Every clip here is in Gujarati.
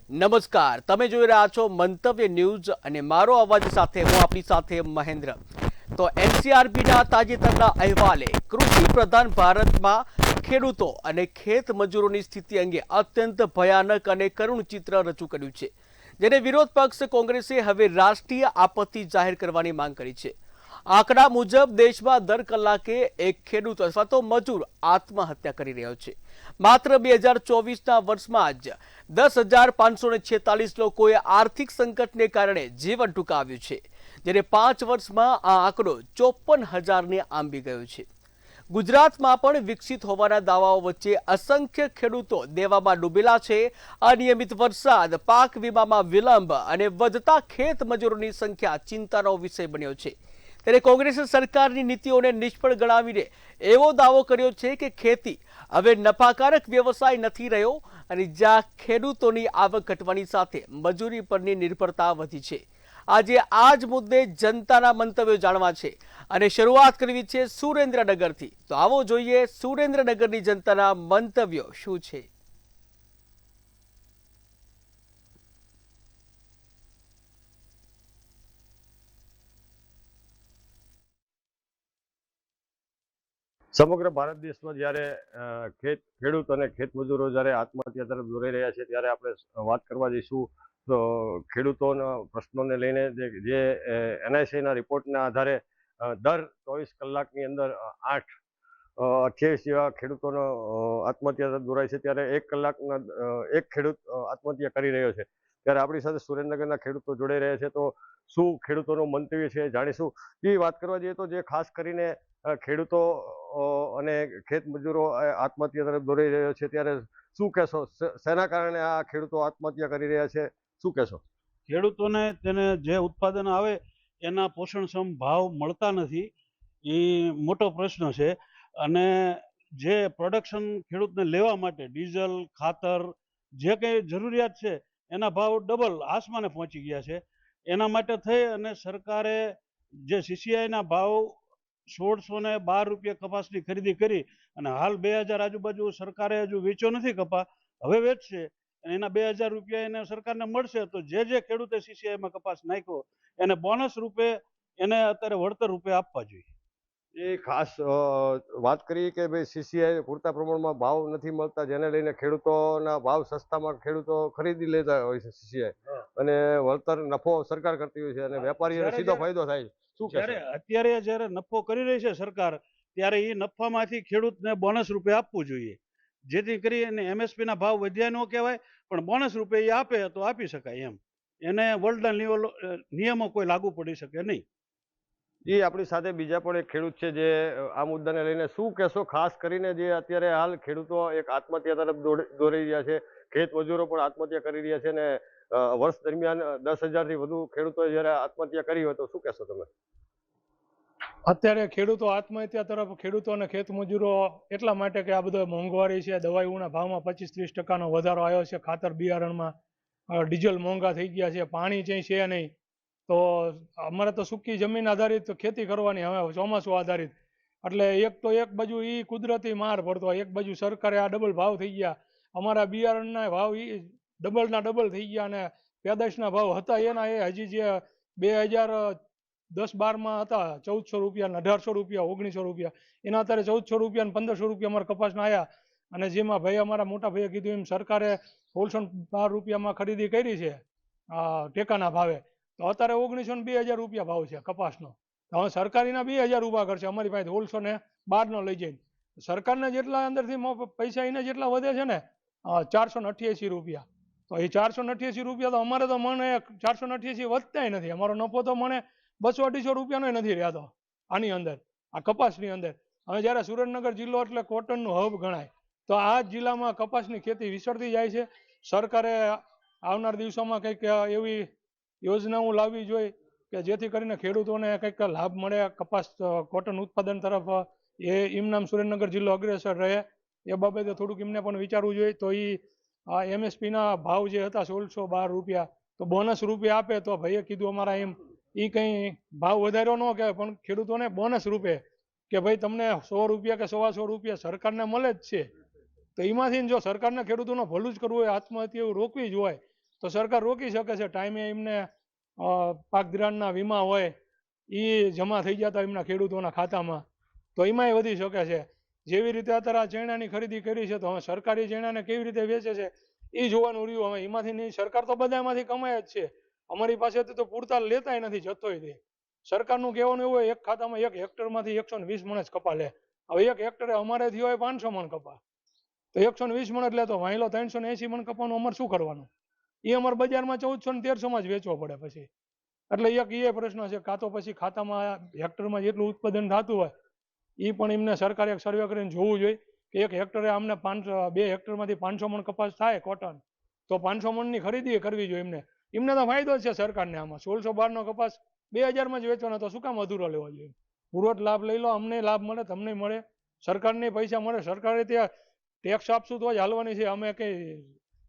નમસ્કાર, તમે જોઈ રહ્યા છો મંતવ્ય ન્યૂઝ અને મારો અવાજ સાથે હું આપની સાથે મહેન્દ્ર. તો એનસીઆરબીના તાજેતરના અહેવાલે કૃષિ પ્રધાન ભારતમાં ખેડૂતો અને ખેત મજૂરોની સ્થિતિ અંગે અત્યંત ભયાનક અને કરુણ ચિત્ર રજૂ કર્યું છે, જેને વિરોધ પક્ષ કોંગ્રેસે હવે રાષ્ટ્રીય આપત્તિ જાહેર કરવાની માંગ કરી છે. આંકડા મુજબ દેશમાં દર કલાકે એક ખેડૂત અથવા તો મજૂર આત્મહત્યા કરી રહ્યો છે. માત્ર 2024ના વર્ષમાં જ 10,546 લોકોએ આર્થિક સંકટને કારણે જીવન ટૂંકાવ્યું છે, જ્યારે 5 વર્ષમાં આ આંકડો 54,000ને આંબી ગયો છે. ગુજરાતમાં પણ વિકસિત હોવાના દાવાઓ વચ્ચે અસંખ્ય ખેડૂતો દેવામાં ડૂબેલા છે. અનિયમિત વરસાદ, પાક વીમામાં વિલંબ અને વધતા ખેત મજૂરોની સંખ્યા ચિંતાનો વિષય બન્યો છે. ત્યારે કોંગ્રેસ સરકારની નીતિઓને નિષ્ફળ ગણાવીને એવો દાવો કર્યો છે કે ખેતી હવે નફાકારક વ્યવસાય નથી રહ્યો અને જ્યાં ખેડૂતોની આવક ઘટવાની સાથે મજૂરી પરની નિર્ભરતા વધી છે. આજે આ જ મુદ્દે જનતાના મંતવ્યો જાણવા છે અને શરૂઆત કરવી છે સુરેન્દ્રનગરથી. તો આવો જોઈએ સુરેન્દ્રનગરની જનતાના મંતવ્યો શું છે. સમગ્ર ભારત દેશમાં જ્યારે ખેડૂત અને ખેત મજૂરો જ્યારે આત્મહત્યા તરફ દોરી રહ્યા છે, ત્યારે આપણે વાત કરવા જઈશું તો ખેડૂતોના પ્રશ્નોને લઈને જે એનઆઈસીના રિપોર્ટના આધારે દર 24 કલાકની અંદર 28 જેવા ખેડૂતોનો આત્મહત્યા તરફ દોરાય છે, ત્યારે એક કલાકના એક ખેડૂત આત્મહત્યા કરી રહ્યો છે. ત્યારે આપણી સાથે સુરેન્દ્રનગરના ખેડૂતો જોડાઈ રહ્યા છે, તો શું ખેડૂતોનું મંતવ્ય છે જાણીશું. એ વાત કરવા જઈએ તો જે ખાસ કરીને ખેડૂતો અને ખેત મજૂરો આત્મહત્યા તરફ દોરી રહ્યો છે, ત્યારે શું કહેશો? શેના કારણે આ ખેડૂતો આત્મહત્યા કરી રહ્યા છે, શું કહેશો? ખેડૂતોને તેને જે ઉત્પાદન આવે એના પોષણક્ષમ ભાવ મળતા નથી, એ મોટો પ્રશ્ન છે. અને જે પ્રોડક્શન ખેડૂતને લેવા માટે ડીઝલ, ખાતર, જે કંઈ જરૂરિયાત છે એના ભાવ ડબલ આસમાને પહોંચી ગયા છે. એના માટે થઈ અને સરકારે જે સીસીઆઈના ભાવ 1612 રૂપિયા કપાસની ખરીદી કરી અને હાલ 2000 આજુબાજુ સરકારે હજુ વેચ્યો નથી કપા, હવે વેચશે અને એના 2000 રૂપિયા એને સરકારને મળશે. તો જે ખેડૂતે સીસીઆઈમાં કપાસ નાખ્યો એને બોનસ રૂપે એને અત્યારે વળતર રૂપે આપવા જોઈએ. એ ખાસ વાત કરીએ કે ભાઈ સીસીઆઈ પૂરતા પ્રમાણમાં ભાવ નથી મળતા, જેને લઈને ખેડૂતોના ભાવ સસ્તામાં ખેડૂતો ખરીદી લેતા હોય છે સીસીઆઈ, અને વળતર નફો સરકાર કરતી હોય છે અને વેપારીઓને સીધો ફાયદો થાય. અત્યારે જ્યારે નફો કરી રહી છે સરકાર, ત્યારે એ નફામાંથી ખેડૂતને બોનસ રૂપે આપવું જોઈએ, જેથી કરીને એમએસપી ના ભાવ વધ્યા ન કહેવાય, પણ બોનસ રૂપે એ આપે તો આપી શકાય. એમ એને વર્લ્ડના નિયમો કોઈ લાગુ પડી શકે નહીં. એ આપણી સાથે બીજા પણ એક ખેડૂત છે જે આ મુદ્દાને લઈને શું કહેશો? ખાસ કરીને જે અત્યારે હાલ ખેડૂતો એક આત્મહત્યા તરફ દોરી રહ્યા છે, ખેત મજૂરો પણ આત્મહત્યા કરી રહ્યા છે, અને વર્ષ દરમિયાન 10,000થી વધુ ખેડૂતોએ જ્યારે આત્મહત્યા કરી હોય, તો શું કહેશો તમે? અત્યારે ખેડૂતો આત્મહત્યા તરફ ખેડૂતો અને ખેત મજૂરો એટલા માટે કે આ બધો મોંઘવારી છે, દવાઈઓના ભાવમાં 25-30% વધારો આવ્યો છે, ખાતર બિયારણમાં, ડીઝલ મોંઘા થઈ ગયા છે, પાણી છે નહીં. તો અમારે તો સૂકી જમીન આધારિત ખેતી કરવાની, હવે ચોમાસું આધારિત, એટલે એક તો એક બાજુ એ કુદરતી માર પડતો હોય, એક બાજુ સરકારે આ ડબલ ભાવ થઈ ગયા, અમારા બિયારણના ભાવ એ ડબલના ડબલ થઈ ગયા, અને પેદાશના ભાવ હતા એના એ હજી જે 2010-12માં હતા 1400 રૂપિયા, 1800 રૂપિયા, 1900 રૂપિયા, એના અત્યારે 1400 રૂપિયા અને 1500 રૂપિયા અમારા કપાસના આવ્યા. અને જેમાં ભાઈ અમારા મોટા ભાઈએ કીધું એમ સરકારે 1612 રૂપિયામાં ખરીદી કરી છે ટેકાના ભાવે, તો અત્યારે 1900-2000 રૂપિયા ભાવ છે કપાસનો. હવે સરકારીના 2000 ઊભા કરશે અમારી પાસે 1612 લઈ જઈને. સરકારને જેટલા અંદરથી પૈસા એને જેટલા વધે છે ને 488 રૂપિયા, તો એ 488 રૂપિયા તો અમારે તો મને 488 વધતા નથી. અમારો નફો તો મને 200-250 રૂપિયાનો નથી રહેતો આની અંદર, આ કપાસની અંદર. હવે જ્યારે સુરેન્દ્રનગર જિલ્લો એટલે કોટનનું હબ ગણાય, તો આ જ જિલ્લામાં કપાસની ખેતી વિસરતી જાય છે. સરકારે આવનાર દિવસોમાં કંઈક એવી યોજનાઓ લાવવી જોઈએ કે જેથી કરીને ખેડૂતોને કંઈક લાભ મળે, કપાસ કોટન ઉત્પાદન તરફ એ એમનામ સુરેન્દ્રનગર જિલ્લો અગ્રેસર રહે. એ બાબતે થોડુંક એમને પણ વિચારવું જોઈએ. તો એ એમએસપીના ભાવ જે હતા 1612 રૂપિયા, તો બોનસ રૂપિયા આપે તો ભાઈએ કીધું અમારા એમ એ કંઈ ભાવ વધાર્યો ન કહેવાય, પણ ખેડૂતોને બોનસ રૂપે કે ભાઈ તમને 100 રૂપિયા કે 125 રૂપિયા સરકારને મળે જ છે, તો એમાંથી જો સરકારને ખેડૂતોનું ભલું જ કરવું હોય, આત્મહત્યા રોકવી જ હોય, તો સરકાર રોકી શકે છે. ટાઈમે એમને પાક ધિરાણના વીમા હોય એ જમા થઈ જતા એમના ખેડૂતોના ખાતામાં, તો એમાંય વધી શકે છે. જેવી રીતે અત્યારે આ ચણાની ખરીદી કરી છે, તો હવે સરકારી ચણાને કેવી રીતે વેચે છે એ જોવાનું રહ્યું. હવે એમાંથી નહીં, સરકાર તો બધામાંથી કમાય જ છે. અમારી પાસેથી તો પૂરતા લેતાય નથી જતોય તે. સરકારનું કહેવાનું એવું હોય, એક ખાતામાં એક હેક્ટરમાંથી 120 મણ જ કપા લે. હવે એક હેક્ટરે અમારે થયો હોય 500 મણ કપા, તો 120 મણ જ લે, તો વાહિલો 380 મણ કપાનું અમારે શું કરવાનું? એ અમારે બજારમાં 1400 ને 1300 જ વેચવો પડે પછી. એટલે એક એ પ્રશ્ન છે. કાં તો પછી ખાતામાં હેક્ટરમાં જેટલું ઉત્પાદન થતું હોય એ પણ એમને સરકારે એક સર્વે કરીને જોવું જોઈએ કે એક હેક્ટરે અમને 2 હેક્ટરમાંથી 500 મણ કપાસ થાય કોટન, તો 500 મણની ખરીદી કરવી જોઈએ એમને. એમને તો ફાયદો જ છે સરકારને આમાં. 1612 નો કપાસ 2000 જ વેચવાનો, તો શું કામ અધૂરો લેવો જોઈએ? પૂરો લાભ લઈ લો, અમને લાભ મળે, તમને મળે, સરકારને પૈસા મળે. સરકારે ત્યાં ટેક્સ આપશું તો જ હાલવાની છે. અમે કઈ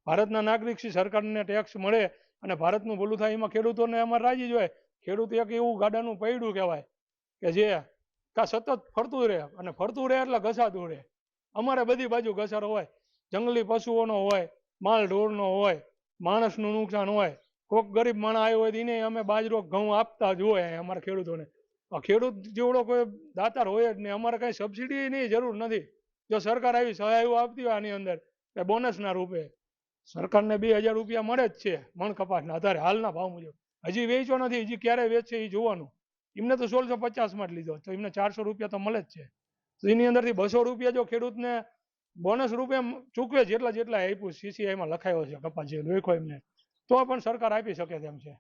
ભારતના નાગરિક છીએ, સરકારને ટેક્સ મળે અને ભારતનું ભલું થાય, એમાં ખેડૂતોને અમારે રાજી જ હોય. ખેડૂત એક એવું ગાડાનું પૈડું કહેવાય કે જે કા સતત ફરતું રહે, અને ફરતું રહે એટલે ઘસાતું રહે. અમારે બધી બાજુ ઘસારો હોય, જંગલી પશુઓનો હોય, માલ ઢોરનો હોય, માણસનું નુકસાન હોય. કોઈક ગરીબ માણસ આવ્યો હોય તો એને અમે બાજરો ઘઉં આપતા જ હોય અમારા ખેડૂતોને. ખેડૂત જેવડો કોઈ દાતાર હોય જ નહીં. અમારે કઈ સબસિડીની જરૂર નથી. જો સરકાર આવી સહાયો આપતી હોય આની અંદર કે બોનસના રૂપે, સરકારને 2000 રૂપિયા મળે જ છે મણ કપાસના આધારે હાલના ભાવ મુજબ. હજી વેચ્યો નથી, હજી ક્યારે વેચશે એ જોવાનું. એમને તો 1650 માં જ લીધો, તો એમને 400 રૂપિયા તો મળે જ છે. તો એની અંદરથી 200 રૂપિયા જો ખેડૂતને બોનસ રૂપે ચૂકવે, જેટલા જેટલા આપ્યું CCI માં લખાયો છે કપાસ જે વેચો એમને, તો પણ સરકાર આપી શકે તેમ છે.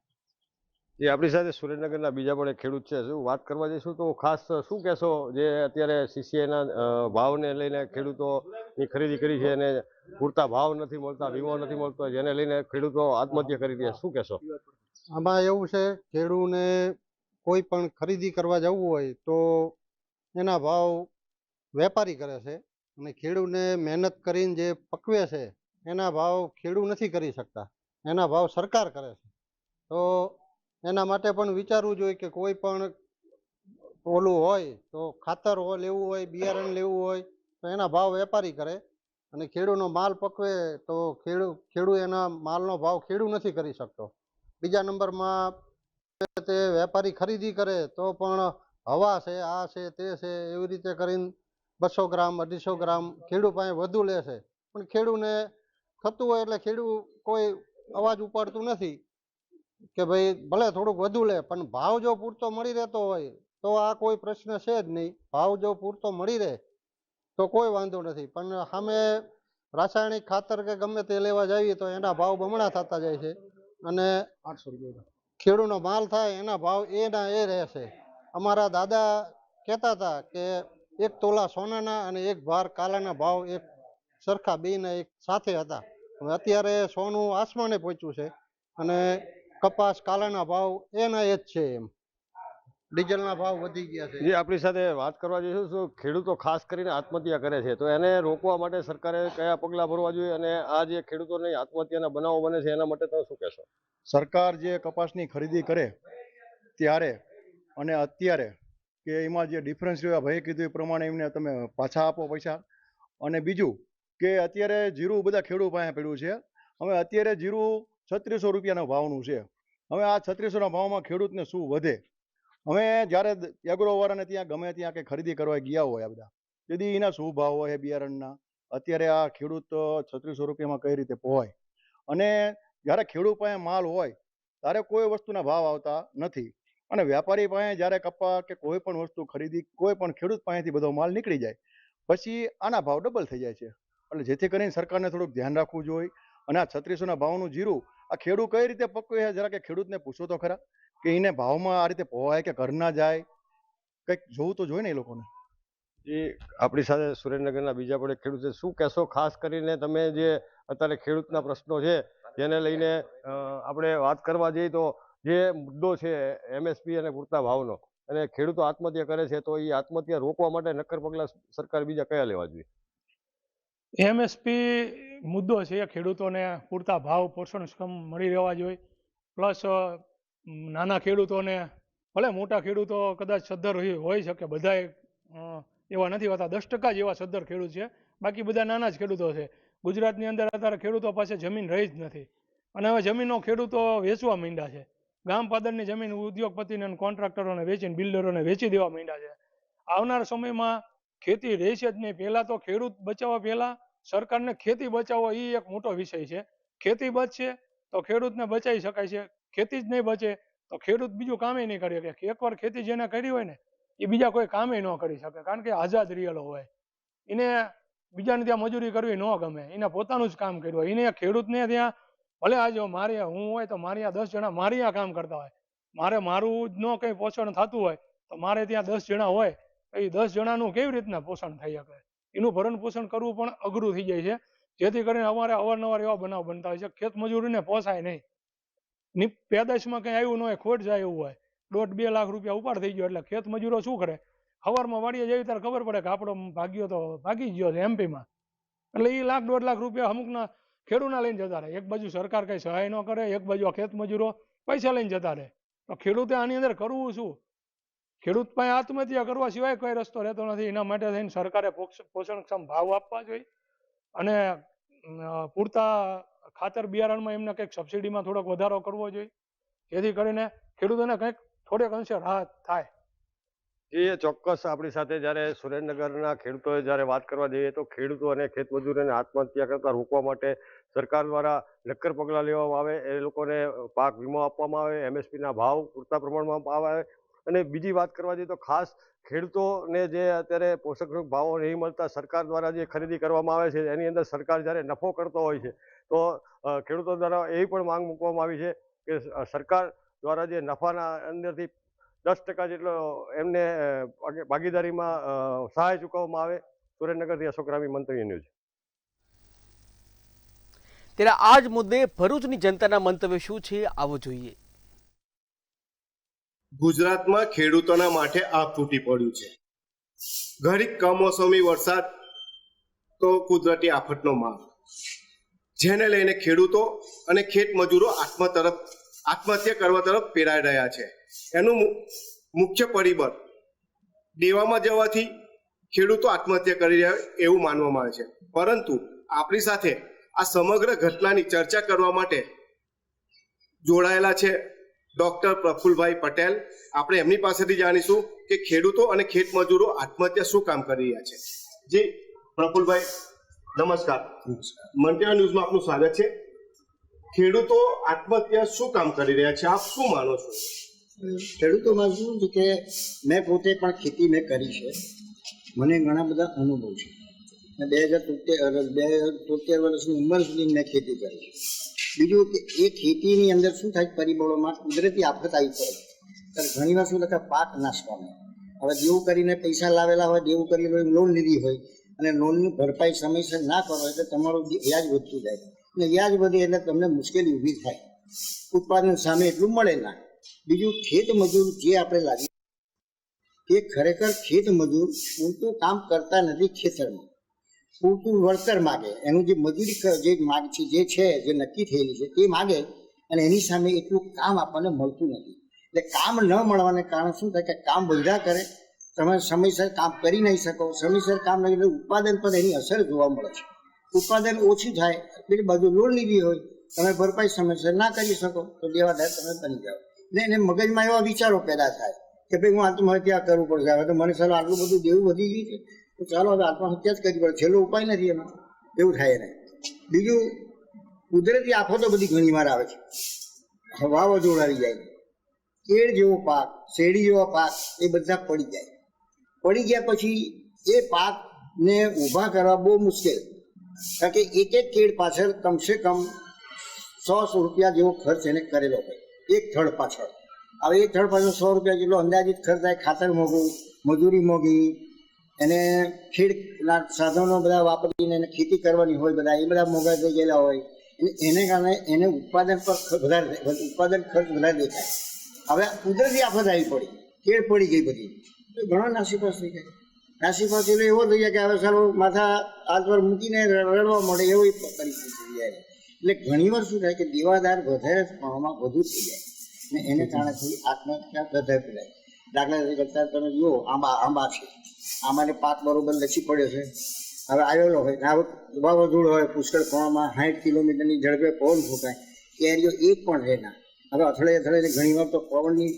જે આપણી સાથે સુરેન્દ્રનગરના બીજા પણ એક ખેડૂત છે, શું વાત કરવા જઈશું તો ખાસ શું કહેશો જે અત્યારે CCIના ભાવને લઈને ખેડૂતોની ખરીદી કરી છે અને પૂરતા ભાવ નથી મળતા, વીમો નથી મળતો, જેને લઈને ખેડૂતો આત્મહત્યા કરી રહ્યા, શું કહેશો? આમાં એવું છે, ખેડૂને કોઈ પણ ખરીદી કરવા જવું હોય તો એના ભાવ વેપારી કરે છે, અને ખેડૂને મહેનત કરીને જે પકવે છે એના ભાવ ખેડૂ નથી કરી શકતા, એના ભાવ સરકાર કરે છે. તો એના માટે પણ વિચારવું જોઈએ કે કોઈ પણ ઓલું હોય તો ખાતર લેવું હોય, બિયારણ લેવું હોય તો એના ભાવ વેપારી કરે, અને ખેડૂનો માલ પકવે તો ખેડૂ એના માલનો ભાવ ખેડૂ નથી કરી શકતો. બીજા નંબરમાં તે વેપારી ખરીદી કરે તો પણ હવા છે, આ છે, તે છે, એવી રીતે કરીને 200 ગ્રામ 250 ગ્રામ ખેડૂ પાસે વધુ લે છે. પણ ખેડૂને થતું હોય એટલે ખેડૂ કોઈ અવાજ ઉપાડતું નથી કે ભાઈ ભલે થોડુંક વધુ લે, પણ ભાવ જો પૂરતો મળી રહેતો હોય તો આ કોઈ પ્રશ્ન છે જ નહીં. ભાવ જો પૂરતો મળી રહે તો કોઈ વાંધો નથી. પણ સામે રાસાયણિક ખાતર કે ગમે તે લેવા જઈએ તો એના ભાવ બમણા થતા જાય છે, અને 800 રૂપિયા ખેડૂનો માલ થાય એના ભાવ એના એ રહેશે. અમારા દાદા કહેતા હતા કે 1 તોલા સોનાના અને 1 ભાર કાલાના ભાવ એક સરખા બેયના એક સાથે હતા. હવે અત્યારે સોનું આસમાને પહોંચ્યું છે અને કપાસ કાલાના ભાવ એના એ જ છે. એમ ડીઝલના ભાવ વધી ગયા છે. જે આપણી સાથે વાત કરવા જઈશું તો ખેડૂતો ખાસ કરીને આત્મહત્યા કરે છે, તો એને રોકવા માટે સરકારે કયા પગલાં ભરવા જોઈએ, અને આ જે ખેડૂતોની આત્મહત્યાના બનાવો બને છે એના માટે તમે શું કહેશો? સરકાર જે કપાસની ખરીદી કરે ત્યારે અને અત્યારે કે એમાં જે ડિફરન્સ રહ્યો, ભાઈએ કીધું એ પ્રમાણે એમને તમે પાછા આપો પૈસા. અને બીજું કે અત્યારે જીરું બધા ખેડૂત પાસે પડ્યું છે. હવે અત્યારે જીરું 3600 રૂપિયાના ભાવનું છે. હવે આ 3600ના ભાવમાં ખેડૂતને શું વધે? હવે જ્યારે એગ્રોવાળાને ત્યાં ગમે ત્યાં કે ખરીદી કરવા ગયા હોય આ બધા, તેથી એના શું ભાવ હોય બિયારણના, અત્યારે આ ખેડૂત 3600 રૂપિયામાં કઈ રીતે પહોંચે? અને જ્યારે ખેડૂત પાસે માલ હોય ત્યારે કોઈ વસ્તુના ભાવ આવતા નથી, અને વેપારી પાસે જ્યારે કપા કે કોઈ પણ વસ્તુ ખરીદી કોઈ પણ ખેડૂત પાસેથી બધો માલ નીકળી જાય પછી આના ભાવ ડબલ થઈ જાય છે. એટલે જેથી કરીને સરકારને થોડુંક ધ્યાન રાખવું જોઈએ. અને આ 3600ના ભાવનું જીરું આ ખેડૂત કઈ રીતે પકવે છે, જરા કે ખેડૂતને પૂછો તો ખરા કે એને ભાવમાં આ રીતે પહોંચાય કે ઘર ના જાય, કંઈક જોવું તો જોઈએ ને એ લોકોને. એ આપણી સાથે સુરેન્દ્રનગરના બીજા પણ એક ખેડૂત છે, શું કહેશો ખાસ કરીને તમે જે અત્યારે ખેડૂતના પ્રશ્નો છે જેને લઈને આપણે વાત કરવા જઈએ તો જે મુદ્દો છે MSP અને પૂરતા ભાવનો, અને ખેડૂતો આત્મહત્યા કરે છે, તો એ આત્મહત્યા રોકવા માટે નક્કર પગલાં સરકાર બીજા કયા લેવા જોઈએ? MSP મુદ્દો છે, ખેડૂતોને પૂરતા ભાવ પોષણક્ષમ મળી રહેવા જોઈએ. પ્લસ નાના ખેડૂતોને, ભલે મોટા ખેડૂતો કદાચ સદ્ધર હોઈ શકે, બધા એવા નથી હોતા, 10% જેવા સદ્ધર ખેડૂત છે, બાકી બધા નાના જ ખેડૂતો છે. ગુજરાતની અંદર અત્યારે ખેડૂતો પાસે જમીન રહી જ નથી. અને હવે જમીનો ખેડૂતો વેચવા માંડ્યા છે. ગામ પાદરની જમીન ઉદ્યોગપતિને અને કોન્ટ્રાક્ટરોને વેચીને બિલ્ડરોને વેચી દેવા માંડ્યા છે. આવનાર સમયમાં ખેતી રહેશે જ નહીં. પહેલા તો ખેડૂત બચાવવા પહેલા સરકારને ખેતી બચાવો એ એક મોટો વિષય છે. ખેતી બચશે તો ખેડૂતને બચાવી શકાય છે. ખેતી જ નહીં બચે તો ખેડૂત બીજું કામે નહીં કરી શકે. એકવાર ખેતી જેને કરી હોય ને એ બીજા કોઈ કામે ન કરી શકે, કારણ કે આઝાદ રિયલ હોય. એને બીજાને ત્યાં મજૂરી કરવી ન ગમે, એને પોતાનું જ કામ કર્યું હોય. એને ખેડૂતને ત્યાં ભલે આજે મારે હું હોય તો મારે ત્યાં 10 જણા મારે ત્યાં કામ કરતા હોય, મારે મારું જ ન કંઈ પોષણ થતું હોય તો મારે ત્યાં 10 જણા હોય તો એ 10 જણાનું કેવી રીતના પોષણ થઈ શકે? એનું ભરણ પોષણ કરવું પણ અઘરું થઈ જાય છે. જેથી કરીને અમારે અવારનવાર એવા બનાવ બનતા હોય છે. ખેત મજૂરીને પોસાય નહીં, પેદાશમાં કંઈ આવ્યું ન હોય, ખોટ જાય એવું હોય, 1.5-2 લાખ રૂપિયા ઉપાડ થઈ ગયો એટલે ખેત મજૂરો શું કરે? સવારમાં વાડીએ જેવી ત્યારે ખબર પડે કે આપણો ભાગ્યો તો ભાગી ગયો છે એમપીમાં, એટલે એ 1-1.5 લાખ રૂપિયા અમુકના ખેડૂતના લઈને જતા રહે. એક બાજુ સરકાર કઈ સહાય ન કરે, એક બાજુ આ ખેત મજૂરો પૈસા લઈને જતા રહે. તો ખેડૂતે આની અંદર કરવું શું? ખેડૂત પાસે આત્મહત્યા કરવા સિવાય કોઈ રસ્તો રહેતો નથી. એના માટે થઈને સરકારે પોષણક્ષમ ભાવ આપવા જોઈએ અને પૂરતા ખાતર બિયારણમાં એમને કંઈક સબસિડીમાં થોડોક વધારો કરવો જોઈએ, જેથી કરીને ખેડૂતોને કંઈક થોડેક અંશે રાહત થાય. એ ચોક્કસ આપણી સાથે જ્યારે સુરેન્દ્રનગરના ખેડૂતોએ જ્યારે વાત કરવા જઈએ તો ખેડૂતો અને ખેતમજૂરોને આત્મહત્યા કરતા રોકવા માટે સરકાર દ્વારા નક્કર પગલાં લેવામાં આવે, એ લોકોને પાક વીમો આપવામાં આવે, MSPના ભાવ પૂરતા પ્રમાણમાં આવે. અને બીજી વાત કરવા જઈએ તો ખાસ ખેડૂતોને જે અત્યારે પોષક ભાવો નહીં મળતા સરકાર દ્વારા જે ખરીદી કરવામાં આવે છે એની અંદર સરકાર જ્યારે નફો કરતો હોય છે તો ખેડૂતો દ્વારા એવી પણ માંગ મૂકવામાં આવી છે કે સરકાર દ્વારા જે નફાના અંદરથી 10% જેટલો એમને ભાગીદારીમાં સહાય ચૂકવવામાં આવે. સુરેન્દ્રનગરથી અશોક રામી, મંતવ્ય ન્યૂઝ. ત્યારે આ જ મુદ્દે ભરૂચની જનતાના મંતવ્ય શું છે આવો જોઈએ. ગુજરાતમાં ખેડૂતોના માટે આગ તૂટી પડ્યું છે. ઘડીક કમોસમી વરસાદ તો કુદરતી આફતનો માર, જેને લઈને ખેડૂતો અને ખેત મજૂરો આત્મહત્યા કરવા તરફ પેરાઈ રહ્યા છે. એનું મુખ્ય પરિબળ દેવામાં જવાથી ખેડૂતો આત્મહત્યા કરી રહ્યા એવું માનવામાં આવે છે. પરંતુ આપણી સાથે આ સમગ્ર ઘટનાની ચર્ચા કરવા માટે જોડાયેલા છે ડોક્ટર પ્રફુલભાઈ પટેલ. આપણે એમની પાસેથી જાણીશું કે ખેડૂતો અને ખેત મજૂરો આત્મહત્યા શું કામ કરી રહ્યા છે. જી પ્રફુલભાઈ, નમસ્કાર. મંતવ્ય ન્યૂઝમાં આપનું સ્વાગત છે. ખેડૂતો આત્મહત્યા શું કામ કરી રહ્યા છે, આપ શું માનો છો? ખેડૂતોમાં શું છે કે મેં પોતે પણ ખેતી મેં કરી છે, મને ઘણા બધા અનુભવ છે. 2073 વર્ષની ઉંમર સુધી મેં ખેતી કરી છે. બીજું કે એ ખેતીની અંદર શું થાય, પરિબળોમાં કુદરતી આફત આવી પડે ત્યારે ઘણી વાર શું લખે પાક નાશ પામે. હવે દેવું કરીને પૈસા લાવેલા હોય, દેવું કરીને લોન લીધી હોય અને લોનની ભરપાઈ સમયસર ના કરો એટલે તમારું વ્યાજ વધતું જાય અને વ્યાજ વધે એટલે તમને મુશ્કેલી ઊભી થાય, ઉત્પાદન સામે એટલું મળે ના. બીજું ખેત મજૂર જે આપણે લાગીએ તે ખરેખર ખેત મજૂર પૂરતું કામ કરતા નથી, ખેતરમાં પૂરતું વળતર માગે. એનું જે મજૂરી જે માગ છે જે નક્કી થયેલી છે તે માગે અને એની સામે એટલું કામ આપણને મળતું નથી. એટલે કામ ન મળવાને કારણે શું થાય કે કામ બધા કરે, તમે સમયસર કામ કરી નહીં શકો, સમયસર કામ નહીં એટલે ઉત્પાદન પર એની અસર જોવા મળે છે. ઉત્પાદન ઓછું થાય, પેલી બાજુ લોન લીધી હોય, તમે ભરપાઈ સમયસર ના કરી શકો તો દેવાદાર તમે બની જાઓ. ને એને મગજમાં એવા વિચારો પેદા થાય કે ભાઈ હું આત્મહત્યા કરવું પડશે, હવે તો મને ચાલો આટલું બધું દેવું વધી ગયું છે તો ચાલો હવે આત્મહત્યા જ કરવી પડે, છેલ્લો ઉપાય નથી એમાં, એવું થાય ને. બીજું કુદરતી આફતો બધી ઘણી વાર આવે છે, વાવાઝોડું આવી જાય, કેળ જેવો પાક, શેરડી જેવો પાક એ બધા પડી જાય. પડી ગયા પછી એ પાકને ઊભા કરવા બહુ મુશ્કેલ, કારણ કે એક કેળ પાછળ કમસે કમ 100 રૂપિયા જેવો ખર્ચ એને કરેલો હોય એક થડ પાછળ. હવે એક થડ પાછળ 100 રૂપિયા જેટલો અંદાજિત ખર્ચ થાય, ખાતર મોંઘું, મજૂરી મોંઘી, એને ખેડના સાધનો બધા વાપરીને એને ખેતી કરવાની હોય, બધા એ બધા મોંઘા થઈ ગયેલા હોય, એને કારણે એને ઉત્પાદન ખર્ચ વધારે દેખાય. હવે કુદરતી આફત આવી પડી, કેળ પડી ગઈ બધી, તો ઘણો નાસીપાસ થઈ જાય. નાસીપાસ એટલે એવો થઈ જાય કે હવે સારું માથા હાથ પર મૂકીને રડવા મળે એવી પરિસ્થિતિ થઈ જાય. એટલે ઘણી વાર શું થાય કે દેવાદાર વધારે પ્રમાણમાં વધુ થઈ જાય ને એને કારણે થોડી આત્મહત્યા વધારે ફેલાય. દાખલા તરીકે તમે જુઓ આંબા છે, આંબાને પાક બરોબર લચી પડ્યો છે, હવે આવેલો હોય ને વાવાઝોડું હોય, પુષ્કળ પ્રમાણમાં 60 કિલોમીટરની ઝડપે પવન ફૂંકાય કેરીઓ એક પણ રહે ના. હવે અથડે ઘણી વાર તો પવનની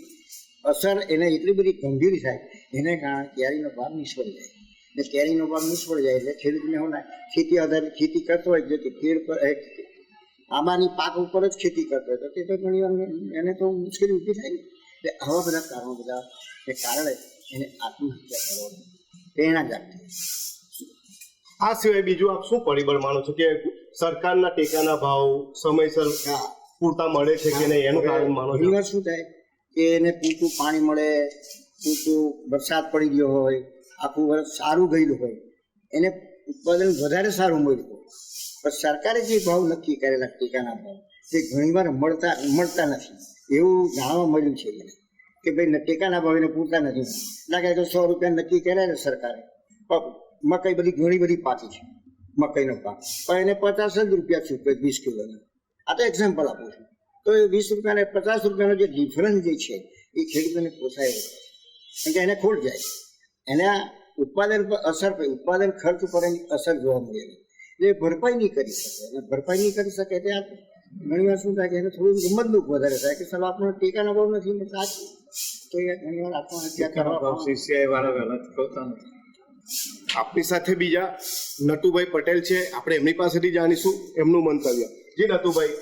અસર એને એટલી બધી ગંભીર થાય એને કારણે કેરીનો ભાવ નિષ્ફળ જાય. ને કેરીનો ભાવ નિષ્ફળ જાય એટલે ખેડૂતને હું ખેતી આધારિત ખેતી કરતો હોય જે પેડ પર આંબાની પાક ઉપર જ ખેતી કરતો હોય તો તે તો ઘણી વાર એને તો મુશ્કેલી ઊભી થાય ને. એટલે આવા બધા કારણો કે કારણે એને આત્મહત્યા કરવાની પ્રેરણા જાગતી. આ સિવાય બીજું આપ શું પરિબળ માનો છો કે સરકારના ટેકાના ભાવ સમયસર પૂરતા મળે છે કે નહીં એનું કારણ માનો છો? ઘણી વાર શું થાય કે એને પૂરતું પાણી મળે, પૂરતું વરસાદ પડી ગયો હોય, આખું વર્ષ સારું ગયેલું હોય, એને ઉત્પાદન વધારે સારું મળ્યું હોય, પણ સરકારે જે ભાવ નક્કી કરેલા ટેકાના ભાવ તે ઘણીવાર મળતા નથી એવું જાણવા મળ્યું છે મને કે ભાઈ ટેકાના ભાવ એને પૂરતા નથી. લાગે તો 100 રૂપિયા નક્કી કર્યા ને સરકારે, મકાઈ બધી ઘણી બધી પાકી છે મકાઈનો પાક, પણ એને 50 જ રૂપિયા છૂટે 20 કિલોના. આ તો એક્ઝામ્પલ આપું છું. તો એ 20 રૂપિયા અને 50 રૂપિયાનો જે ડિફરન્સ જે છે એ ખેડૂતોને પોસાય કારણ કે એને ખોટ જાય, એના ઉત્પાદન પર અસર ઉત્પાદન ખર્ચ પર એની અસર જોવા મળે એટલે ભરપાઈ નહીં કરી શકે. અને ભરપાઈ નહીં કરી શકે એટલે ઘણી વાર શું થાય કે એને થોડું ગમતનું વધારે થાય કે ચાલો આપણને ટેકાનો ભાવ નથી મળતા તો એ ઘણી વાર આત્મહત્યા કરવા. આપની સાથે બીજા નટુભાઈ પટેલ છે, આપણે એમની પાસેથી જાણીશું એમનું મંતવ્ય. જી નટુભાઈ,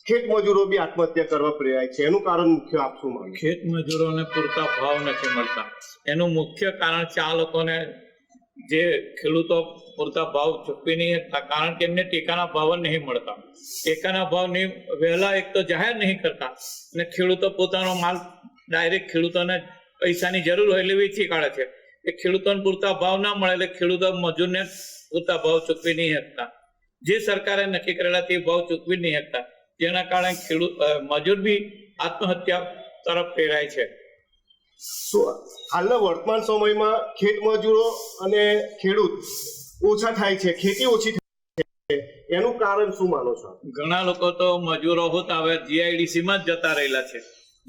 ખેત મજૂરો બી આત્મહત્યા કરવા પ્રેરાય છે, એનું કારણ મુખ્ય આપ શું માનો? ખેત મજૂરોને પૂરતા ભાવ નથી મળતા. એનું મુખ્ય કારણ છે આ લોકોને જે ખેડૂતો પૂરતા ભાવ ચૂકવી નહીં શકતા કારણ કે એમને ટેકાના ભાવ નહીં મળતા. ટેકાના ભાવ નહીં વહેલા એક તો જાહેર નહીં કરતા અને ખેડૂતો પોતાનો માલ ડાયરેક્ટ ખેડૂતોને પૈસાની જરૂર હોય એટલે વેચી કાઢે છે. એ ખેડૂતોને પૂરતા ભાવ ના મળે એટલે ખેડૂતો મજૂરને પૂરતા ભાવ ચૂકવી નહીં શકતા. જે સરકારે નક્કી કરેલા તે ભાવ ચૂકવી નહીં શકતા, જેના કારણે મજૂર બી આત્મહત્યા તરફ પ્રેરાય છે. હાલના વર્તમાન સમયમાં ખેત મજૂરો અને ખેડૂત ઓછા થાય છે, ખેતી ઓછી થાય છે, એનું કારણ શું માનો છો? ઘણા લોકો તો મજૂરો હોતા હવે જીઆઈડીસીમાં જ જતા રહેલા છે.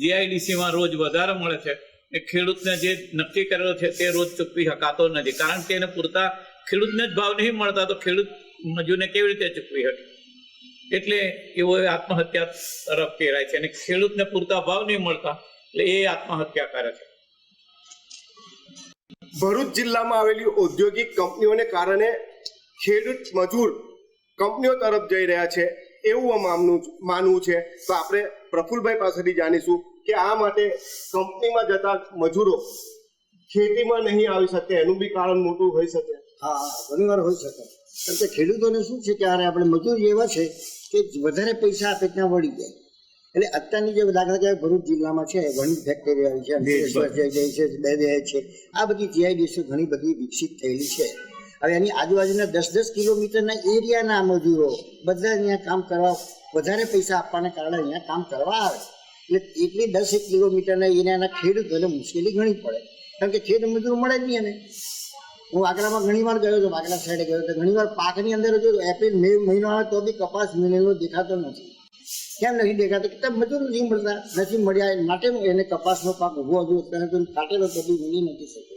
જીઆઈડીસીમાં રોજ વધારે મળે છે એ ખેડૂતને જે નક્કી કરેલો છે તે રોજ ચૂકવી શકાતો નથી કારણ કે એને પૂરતા ખેડૂતને જ ભાવ નહીં મળતા તો ખેડૂત મજૂરને કેવી રીતે ચૂકવી શકે? એટલે એવો આત્મહત્યા તરફ પ્રેરાય છે અને ખેડૂતને પૂરતા ભાવ નહીં મળતા એટલે એ આત્મહત્યા કરે છે. ભરૂચ જિલ્લામાં આવેલી ઔદ્યોગિક કંપનીઓને કારણે ખેડૂત મજૂર કંપનીઓ તરફ જઈ રહ્યા છે એવું માનવું છે. તો આપણે પ્રફુલભાઈ પાસેથી જાણીશું કે આ માટે કંપનીમાં જતા મજૂરો ખેતીમાં નહીં આવી શકે એનું બી કારણ મોટું હોઈ શકે. હા, ઘણી વાર હોઈ શકે કારણ કે ખેડૂતોને શું છે કે આપણે મજૂર એવા છે કે વધારે પૈસા આપે ત્યાં વળી જાય. એટલે અત્યારની જે દાખલા કે ભરૂચ જિલ્લામાં છે ઘણી ફેક્ટરી આવી છે, આ બધી જીઆઈડીસી ઘણી બધી વિકસિત થયેલી છે. હવે એની આજુબાજુના 10-10 કિલોમીટરના એરિયાના મજૂરો બધા અહીંયા કામ કરવા વધારે પૈસા આપવાને કારણે અહીંયા કામ કરવા આવે એટલે એટલી 10 કિલોમીટરના એરિયાના ખેડૂતોને મુશ્કેલી ઘણી પડે કારણ કે ખેત મજૂર મળે જ નહીં. અને હું વાગડામાં ઘણી વાર ગયો હતો, વાગડા સાઈડે ગયો તો ઘણી વાર પાકની અંદર જો એપ્રિલ મે મહિનો આવે તો બી કપાસ મિલેલો દેખાતો નથી. કેમ નથી દેખાતો? કે મજૂર નથી મળતા, નથી મળ્યા માટે એને કપાસનો પાક ઉભો હતો ત્યારે તો કાટેલો તો બી મળી નથી શકતો.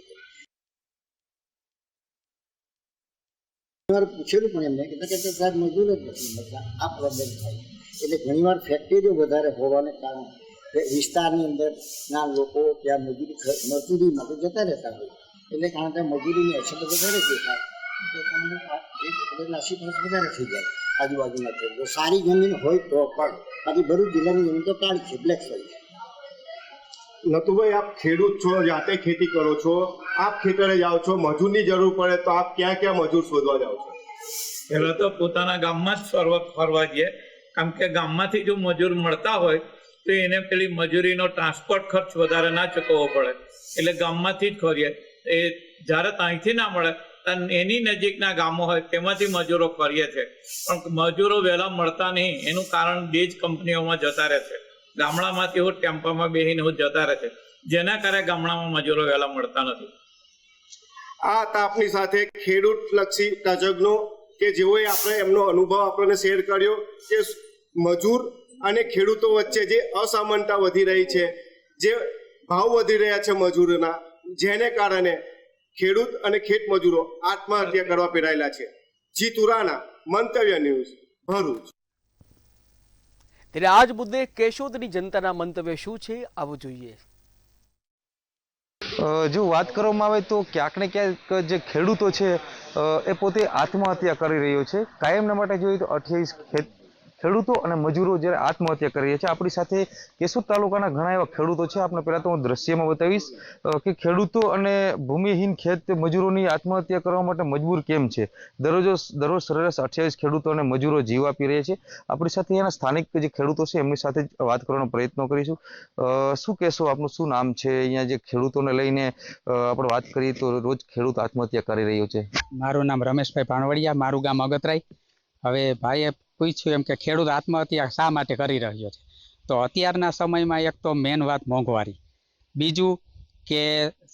પૂછેલું પણ એમને કે સાહેબ મજૂર જ નથી મળતા, આ પ્રોબ્લેમ થાય. એટલે ઘણીવાર ફેક્ટરીઓ વધારે હોવાને કારણે વિસ્તારની અંદર ના લોકો ત્યાં મજૂરી માટે જતા રહેતા હોય એટલે કારણ કે મજૂરીની અછત વધારે દેખાય એટલે નાસીપાસ વધારે થઈ જાય આજુબાજુના ખેડૂતો. સારી જમીન હોય તો પણ બાકી ભરૂચ જિલ્લાની જમીન તો કાળી છે, બ્લેક સોઇલ છે. નતુભાઈ, આપ ખેડૂત છો, જાતે ખેતી કરો છો, આપ ખેતરે જાઓ છો, મજૂરની જરૂર પડે તો આપ ક્યાં ક્યાં મજૂર શોધવા જાઓ છો? પહેલા તો પોતાના ગામમાં જ ફરવા જઈએ કારણ કે ગામમાંથી જો મજૂર મળતા હોય તો એને પેલી મજૂરીનો ટ્રાન્સપોર્ટ ખર્ચ વધારે ના ચૂકવવો પડે એટલે ગામમાંથી જ ફરીએ. એ જ્યારે અહીંથી ના મળે એની નજીકના ગામો હોય તેમાંથી મજૂરો કરીએ છે પણ મજૂરો વહેલા મળતા નહીં એનું કારણ બે જ કંપનીઓમાં જતા રહે છે. ગામડામાંથી હું ટેમ્પામાં બેસીને હું જતા રહે છે જેના કારણે ગામડામાં મજૂરો વહેલા મળતા નથી. આ હતા આપની સાથે ખેડૂત લક્ષી તજજ્ઞો કે જેઓએ આપણે એમનો અનુભવ આપણને શેર કર્યો કે મજૂર અને ખેડૂતો વચ્ચે જે અસમાનતા વધી રહી છે, જે ભાવ વધી રહ્યા છે મજૂરોના, જેને કારણે ખેડૂત અને ખેત મજૂરો આત્મહત્યા કરવા પ્રેરાયેલા છે. જીતુ રાણા, મંતવ્ય ન્યૂઝ, ભરૂચ. ત્યારે આ જ મુદ્દે કેશોદની જનતાના મંતવ્ય શું છે આવું જોઈએ। જો વાત કરવામાં આવે તો ક્યાંક ને ક્યાંક જે ખેડૂતો છે એ પોતે આત્મહત્યા કરી રહ્યો છે। કાયમના માટે જોઈએ તો 28 ખેડૂતો અને મજૂરો જ્યારે આત્મહત્યા કરી રહ્યા છે। આપણી સાથે કેશોદ તાલુકાના ઘણા એવા ખેડૂતો છે। આપણે પહેલાં તો હું દ્રશ્યમાં બતાવીશ કે ખેડૂતો અને ભૂમિહીન ખેત મજૂરોની આત્મહત્યા કરવા માટે મજબૂર કેમ છે। દરરોજ સરેરાશ 28 ખેડૂતો અને મજૂરો જીવ આપી રહ્યા છે। આપણી સાથે એના સ્થાનિક જે ખેડૂતો છે એમની સાથે વાત કરવાનો પ્રયત્ન કરીશું। શું કહેશો, આપનું શું નામ છે? અહીંયા જે ખેડૂતોને લઈને આપણે વાત કરીએ તો રોજ ખેડૂત આત્મહત્યા કરી રહ્યો છે। મારું નામ રમેશભાઈ ભાણવડિયા, મારું ગામ અગતરાઈ। હવે ભાઈએ પૂછ્યું એમ કે ખેડૂત આત્મહત્યા શા માટે કરી રહ્યો છે, તો અત્યારના સમયમાં એક તો મેન વાત મોંઘવારી, બીજું કે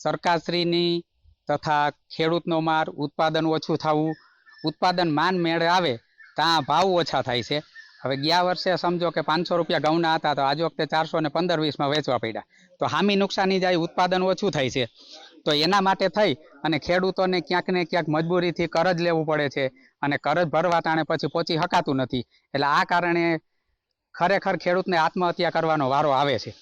સરકારશ્રીની તથા ખેડૂતનો માર, ઉત્પાદન ઓછું થવું, ઉત્પાદન માન મેળે આવે ત્યાં ભાવ ઓછા થાય છે। હવે ગયા વર્ષે સમજો કે 500 રૂપિયા ઘઉંના હતા તો આજ વખતે 415-20માં વેચવા પડ્યા, તો હામી નુકસાની જાય, ઉત્પાદન ઓછું થાય છે। તો એના માટે થઈ અને ખેડૂતોને ક્યાંક ને ક્યાંક મજબૂરીથી કરજ લેવું પડે છે અને કરજ ભરવા તાણે પછી પહોંચી શકાતું નથી। એટલે આ કારણે ખરેખર ખેડૂતને આત્મહત્યા કરવાનો વારો આવે છે।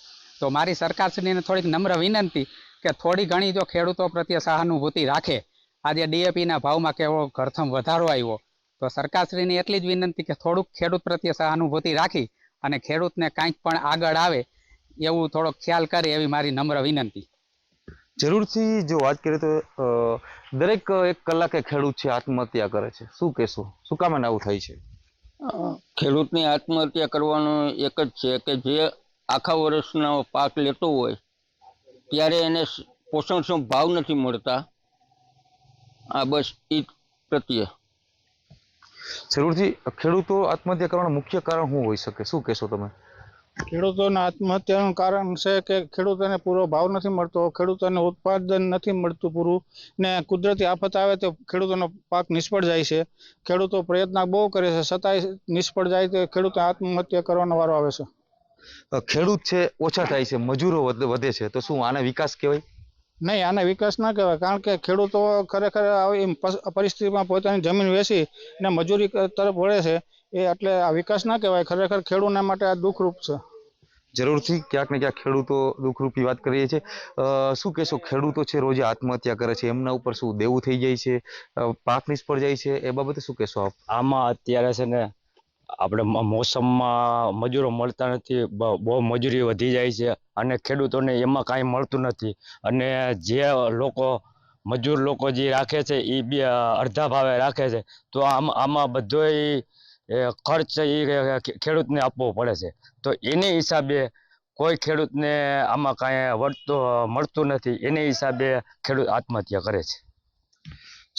તો મારી સરકારશ્રીને થોડીક નમ્ર વિનંતી કે થોડી ઘણી જો ખેડૂતો પ્રત્યે સહાનુભૂતિ રાખે। આજે DAPના ભાવમાં કેવો ઘરથમ વધારો આવ્યો, તો સરકારશ્રીની એટલી જ વિનંતી કે થોડુંક ખેડૂત પ્રત્યે સહાનુભૂતિ રાખી અને ખેડૂતને કાંઈક પણ આગળ આવે એવું થોડોક ખ્યાલ કરે એવી મારી નમ્ર વિનંતી। જરૂરથી જો વાત કરીએ તો દરેક 1 કલાકે ખેડૂત છે આત્મહત્યા કરે છે। શું કહેશો, શું કામ આવું થાય છે? ખેડૂતની આત્મહત્યા કરવાનું એક જ છે કે જે આખા વર્ષનો પાક લેતો હોય ત્યારે એને પોષણક્ષમ ભાવ નથી મળતા। આ બસ એ પ્રત્યે જરૂરથી ખેડૂતો આત્મહત્યા કરવાનું મુખ્ય કારણ શું હોઈ શકે, શું કહેશો તમે? ખેડૂતોના આત્મહત્યાનું કારણ છે કે ખેડૂતોને પૂરો ભાવ નથી મળતો, ખેડૂતોને ઉત્પાદન નથી મળતું પૂરું, ને કુદરતી આફત આવે તો ખેડૂતોનો પાક નિષ્ફળ જાય છે। ખેડૂતો પ્રયત્ન બહુ કરે છે છતાંય નિષ્ફળ જાય તો ખેડૂતો આત્મહત્યા કરવાનો વારો આવે છે। ખેડૂત છે ઓછા થાય છે, મજૂરો વધે છે, તો શું આને વિકાસ કહેવાય? નહીં, આને વિકાસ ના કહેવાય, કારણ કે ખેડૂતો ખરેખર આવી પરિસ્થિતિમાં પોતાની જમીન વેચી ને મજૂરી તરફ વળે છે, એ એટલે આ વિકાસ ના કહેવાય। ખરેખર ખેડૂતના માટે આ દુઃખરૂપ છે। જરૂરથી ક્યાંક ને ક્યાંક ખેડૂતો દુઃખરૂપી વાત કરીએ છીએ। શું કહેશો, ખેડૂતો છે રોજે આત્મહત્યા કરે છે, એમના ઉપર શું દેવું થઈ જાય છે, પાક નિષ્ફળ જાય છે, એ બાબતે શું કહેશો આપ? આમાં અત્યારે છે ને આપણે મોસમમાં મજૂરો મળતા નથી, બહુ મજૂરી વધી જાય છે અને ખેડૂતોને એમાં કાંઈ મળતું નથી। અને જે લોકો મજૂર લોકો જે રાખે છે એ બી અડધા ભાવે રાખે છે, તો આમાં બધોય ખર્ચ એ ખેડૂતને આપવો પડે છે। તો એની હિસાબે કોઈ ખેડૂતને આમાં કાંઈ મળતું નથી, એની હિસાબે ખેડૂત આત્મહત્યા કરે છે।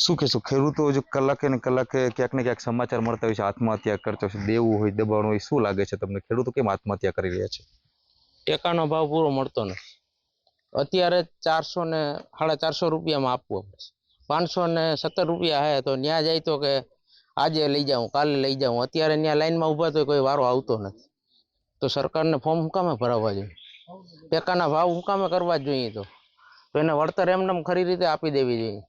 શું કહેશો, ખેડૂતો જો કલાકે ને કલાકે ક્યાંક ને ક્યાંક સમાચાર મળતા હોય છે આત્મહત્યા કરતો છે, દેવું હોય, દબાણ હોય, શું લાગે છે તમને, ખેડૂતો કેમ આત્મહત્યા કરી રહ્યા છે? ટેકાનો ભાવ પૂરો મળતો નથી। અત્યારે 400 ને 450 રૂપિયામાં આપવો પડે, 517 રૂપિયા હે તો ન્યા જાય તો કે આજે લઈ જાઉં, કાલે લઈ જાઉં, અત્યારે ત્યાં લાઈનમાં ઊભા તો કોઈ વારો આવતો નથી। તો સરકારને ફોર્મ હું કામે ભરાવવા જોઈએ, ટેકાના ભાવ હું કામે કરવા જ જોઈએ, તો એને વળતર એમને ખરી રીતે આપી દેવી જોઈએ।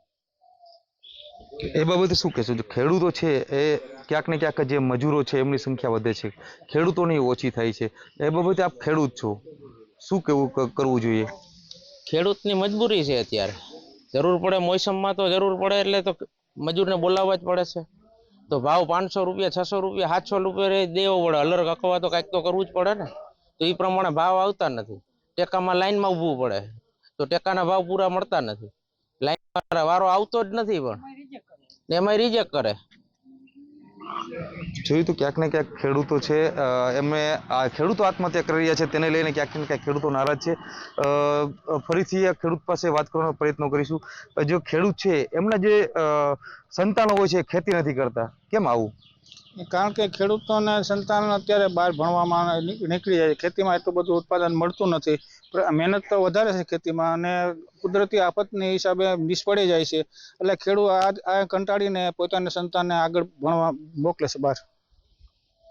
એ બાબતે શું કહેશો, જો ખેડૂતો છે એ ક્યાંક ને ક્યાંક જે મજૂરો છે એમની સંખ્યા વધે છે, ખેડૂતોની ઓછી થાય છે, એ બાબતે આપ ખેડૂત છો, શું કરવું જોઈએ? ખેડૂતની મજબૂરી છે, અત્યારે જરૂર પડે મોસમમાં તો જરૂર પડે એટલે તો મજૂરને બોલાવવા જ પડે છે। તો ભાવ 500 રૂપિયા, 600 રૂપિયા, 700 રૂપિયા દેવો પડે, અલર કખવા તો કાંઈક તો કરવું જ પડે ને, તો એ પ્રમાણે ભાવ આવતા નથી। ટેકામાં લાઈનમાં ઊભવું પડે, તો ટેકાના ભાવ પૂરા મળતા નથી, લાઈનમાં વારો આવતો જ નથી, પણ એમાં રિજેક્ટ કરે। જોયું તો ક્યાંક ને ક્યાંક ખેડૂતો છે ખેડૂતો આત્મહત્યા કરી રહ્યા છે, તેને લઈને ક્યાંક ને ક્યાંક ખેડૂતો નારાજ છે। ફરીથી આ ખેડૂત પાસે વાત કરવાનો પ્રયત્ન કરીશું। જો ખેડૂત છે એમના જે સંતાનો હોય છે ખેતી નથી કરતા, કેમ આવું? કારણ કે ખેડૂતોને સંતાન અત્યારે બહાર ભણવામાં નીકળી જાય, ખેતીમાં એટલું બધું ઉત્પાદન મળતું નથી, મહેનત તો વધારે છે ખેતીમાં અને કુદરતી આફતની હિસાબે નિષ્ફળી જાય છે, એટલે ખેડૂત આ કંટાળીને પોતાના સંતાનને આગળ ભણવા મોકલે છે બહાર।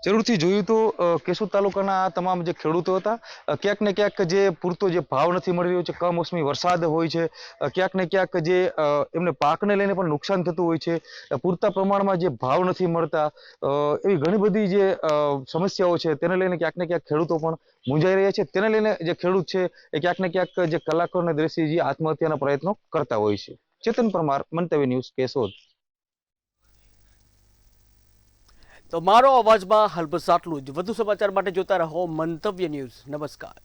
જરૂરથી જોયું તો કેશોદ તાલુકાના આ તમામ જે ખેડૂતો હતા, ક્યાંક ને ક્યાંક જે પૂરતો જે ભાવ નથી મળી રહ્યો છે, કમોસમી વરસાદ હોય છે, ક્યાંક ને ક્યાંક જે એમને પાકને લઈને પણ નુકસાન થતું હોય છે, પૂરતા પ્રમાણમાં જે ભાવ નથી મળતા, એવી ઘણી બધી જે સમસ્યાઓ છે તેને લઈને ક્યાંક ને ક્યાંક ખેડૂતો પણ મૂંઝાઈ રહ્યા છે. તેને લઈને જે ખેડૂત છે એ ક્યાંક ને ક્યાંક જે કલાકોના દ્રશ્ય જે આત્મહત્યાના પ્રયત્નો કરતા હોય છે. ચેતન પરમાર, મંતવ્ય ન્યૂઝ, કેશોદ. તો મારો અવાજમાં હાલ બસ આટલું જ. વધુ સમાચાર માટે જોતા રહો મંતવ્ય ન્યૂઝ. નમસ્કાર.